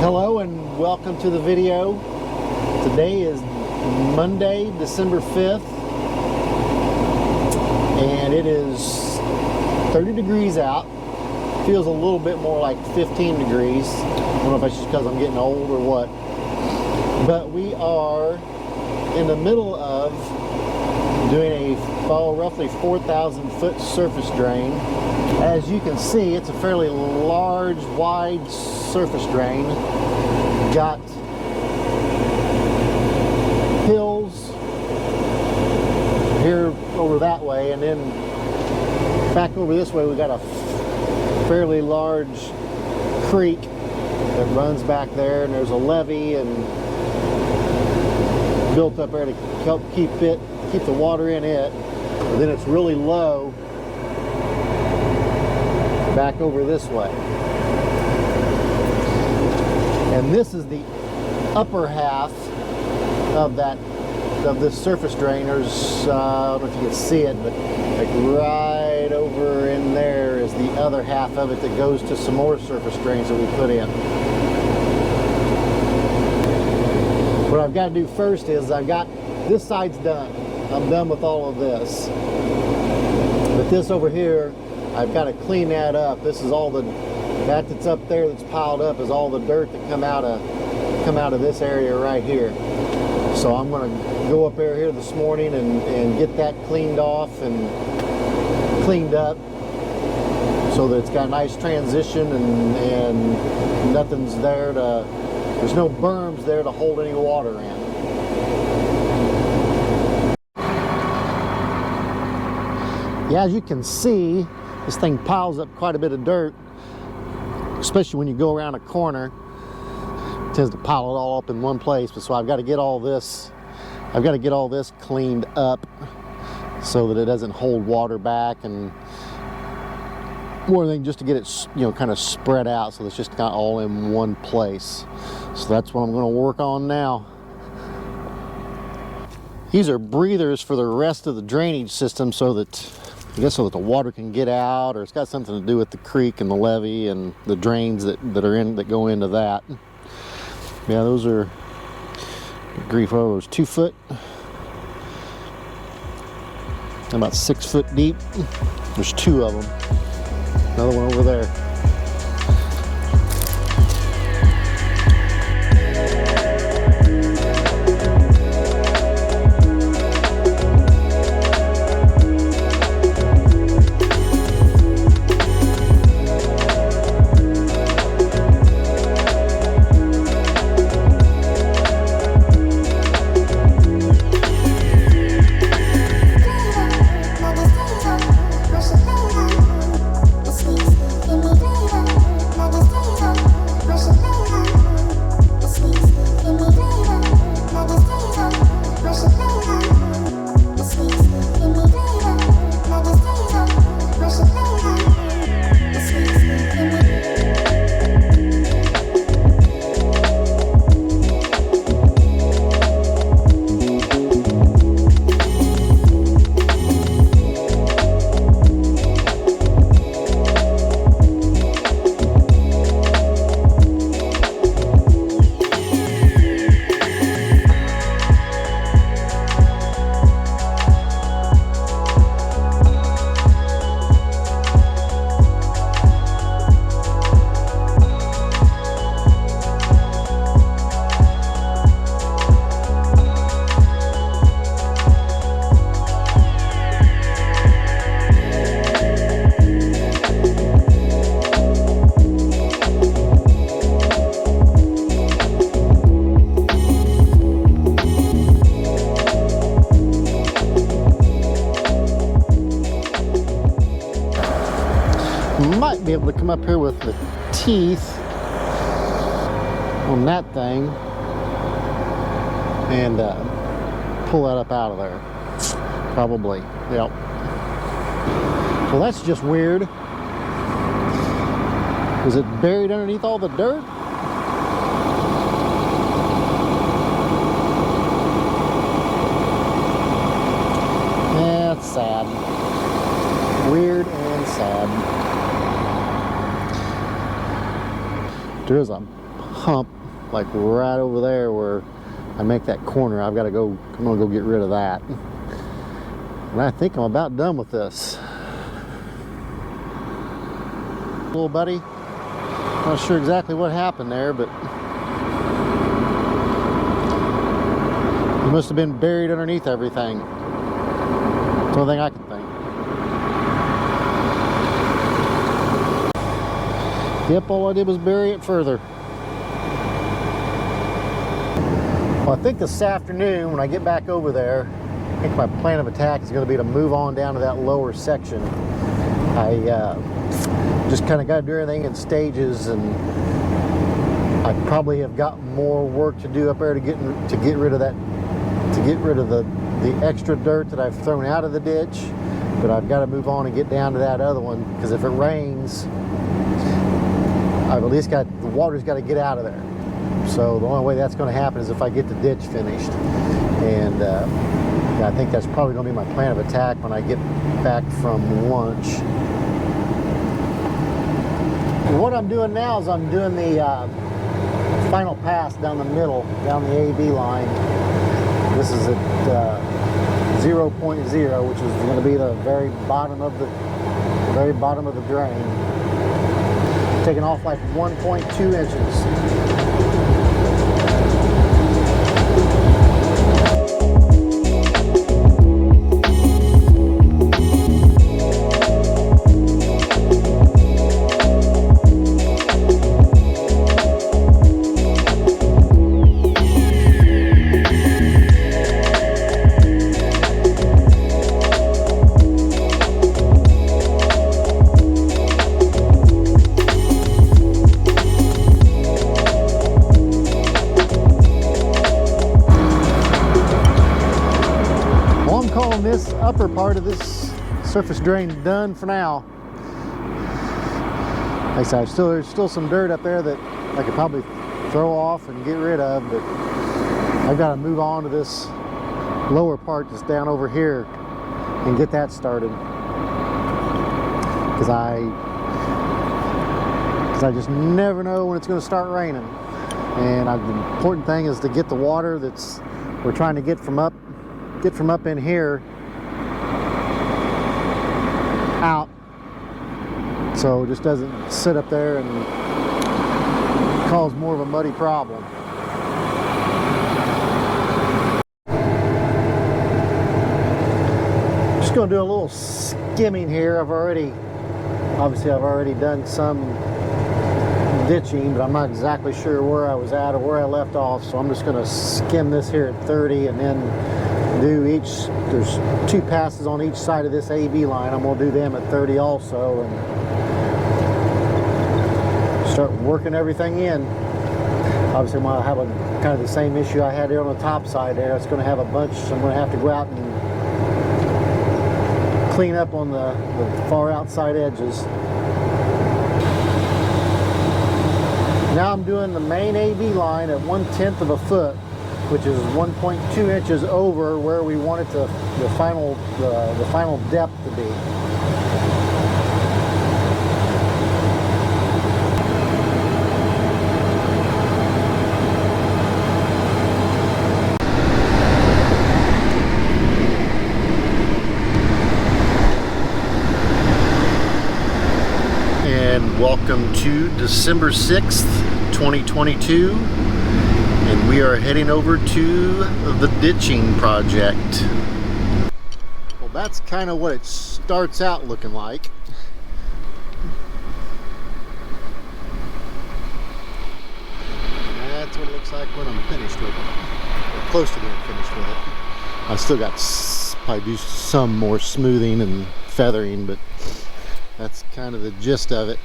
Hello and welcome to the video. Today is Monday, December 5th, and it is 30 degrees out. Feels a little bit more like 15 degrees. I don't know if that's just because I'm getting old or what. But we are in the middle of doing a roughly 4,000 foot surface drain. As you can see, it's a fairly large, wide surface drain. Got hills here over that way, and then back over this way we got a fairly large creek that runs back there, and there's a levee and built up there to help keep the water in it. But then it's really low back over this way. And this is the upper half of this surface drain. There's, I don't know if you can see it, but like right over in there is the other half of it that goes to some more surface drains that we put in. What I've got to do first is this side's done. I'm done with all of this. But this over here, I've got to clean that up. This is all that's up there that's piled up is all the dirt that come out of this area right here. So I'm going to go up there here this morning and get that cleaned off and cleaned up so that it's got a nice transition and nothing's there there's no berms there to hold any water in. Yeah, as you can see, this thing piles up quite a bit of dirt, especially when you go around a corner. It tends to pile it all up in one place. But so I've got to get all this cleaned up so that it doesn't hold water back, and more than just to get it, kind of spread out so it's just kind of all in one place. So that's what I'm going to work on now. These are breathers for the rest of the drainage system, so that the water can get out, or it's got something to do with the creek and the levee and the drains that go into that. Yeah, those are, grief, oh, those 2 foot, about 6 foot deep. There's 2 of them. Another one over there. Might be able to come up here with the teeth on that thing and pull that up out of there. Probably, yep. Well, that's just weird. Is it buried underneath all the dirt? Yeah, it's sad. Weird and sad. There's a hump like right over there where I make that corner. I'm gonna go get rid of that. And I think I'm about done with this. Little buddy, not sure exactly what happened there, but he must have been buried underneath everything. That's the only thing I can think. Yep, all I did was bury it further. Well, I think this afternoon when I get back over there, I think my plan of attack is going to be to move on down to that lower section. I just kind of got to do everything in stages, and I probably have got more work to do up there to get rid of that, to get rid of the extra dirt that I've thrown out of the ditch. But I've got to move on and get down to that other one, because if it rains, I've at least got, the water's got to get out of there. So the only way that's going to happen is if I get the ditch finished. And I think that's probably going to be my plan of attack when I get back from lunch. What I'm doing now is I'm doing the final pass down the middle, down the AB line. This is at 0.0, which is going to be the very bottom of the drain. Taking off like 1.2 inches. This upper part of this surface drain done for now. Like I said, there's still some dirt up there that I could probably throw off and get rid of, but I've got to move on to this lower part that's down over here and get that started, because I just never know when it's going to start raining. And the important thing is to get the water that's we're trying to get from up in here out, so it just doesn't sit up there and cause more of a muddy problem. Just going to do a little skimming here. I've already done some ditching, but I'm not exactly sure where I was at or where I left off, so I'm just going to skim this here at 30 and then do there's 2 passes on each side of this AB line. I'm going to do them at 30 also and start working everything in. Obviously I'm going to have kind of the same issue I had here on the top side there. It's going to have a bunch, so I'm going to have to go out and clean up on the far outside edges. Now I'm doing the main AB line at 1/10 of a foot, which is 1.2 inches over where we want it to, the final depth to be. And welcome to December 6th, 2022. And we are heading over to the ditching project. Well, that's kind of what it starts out looking like. That's what it looks like when I'm finished with it, or close to being finished with it. I still got probably do some more smoothing and feathering, but that's kind of the gist of it.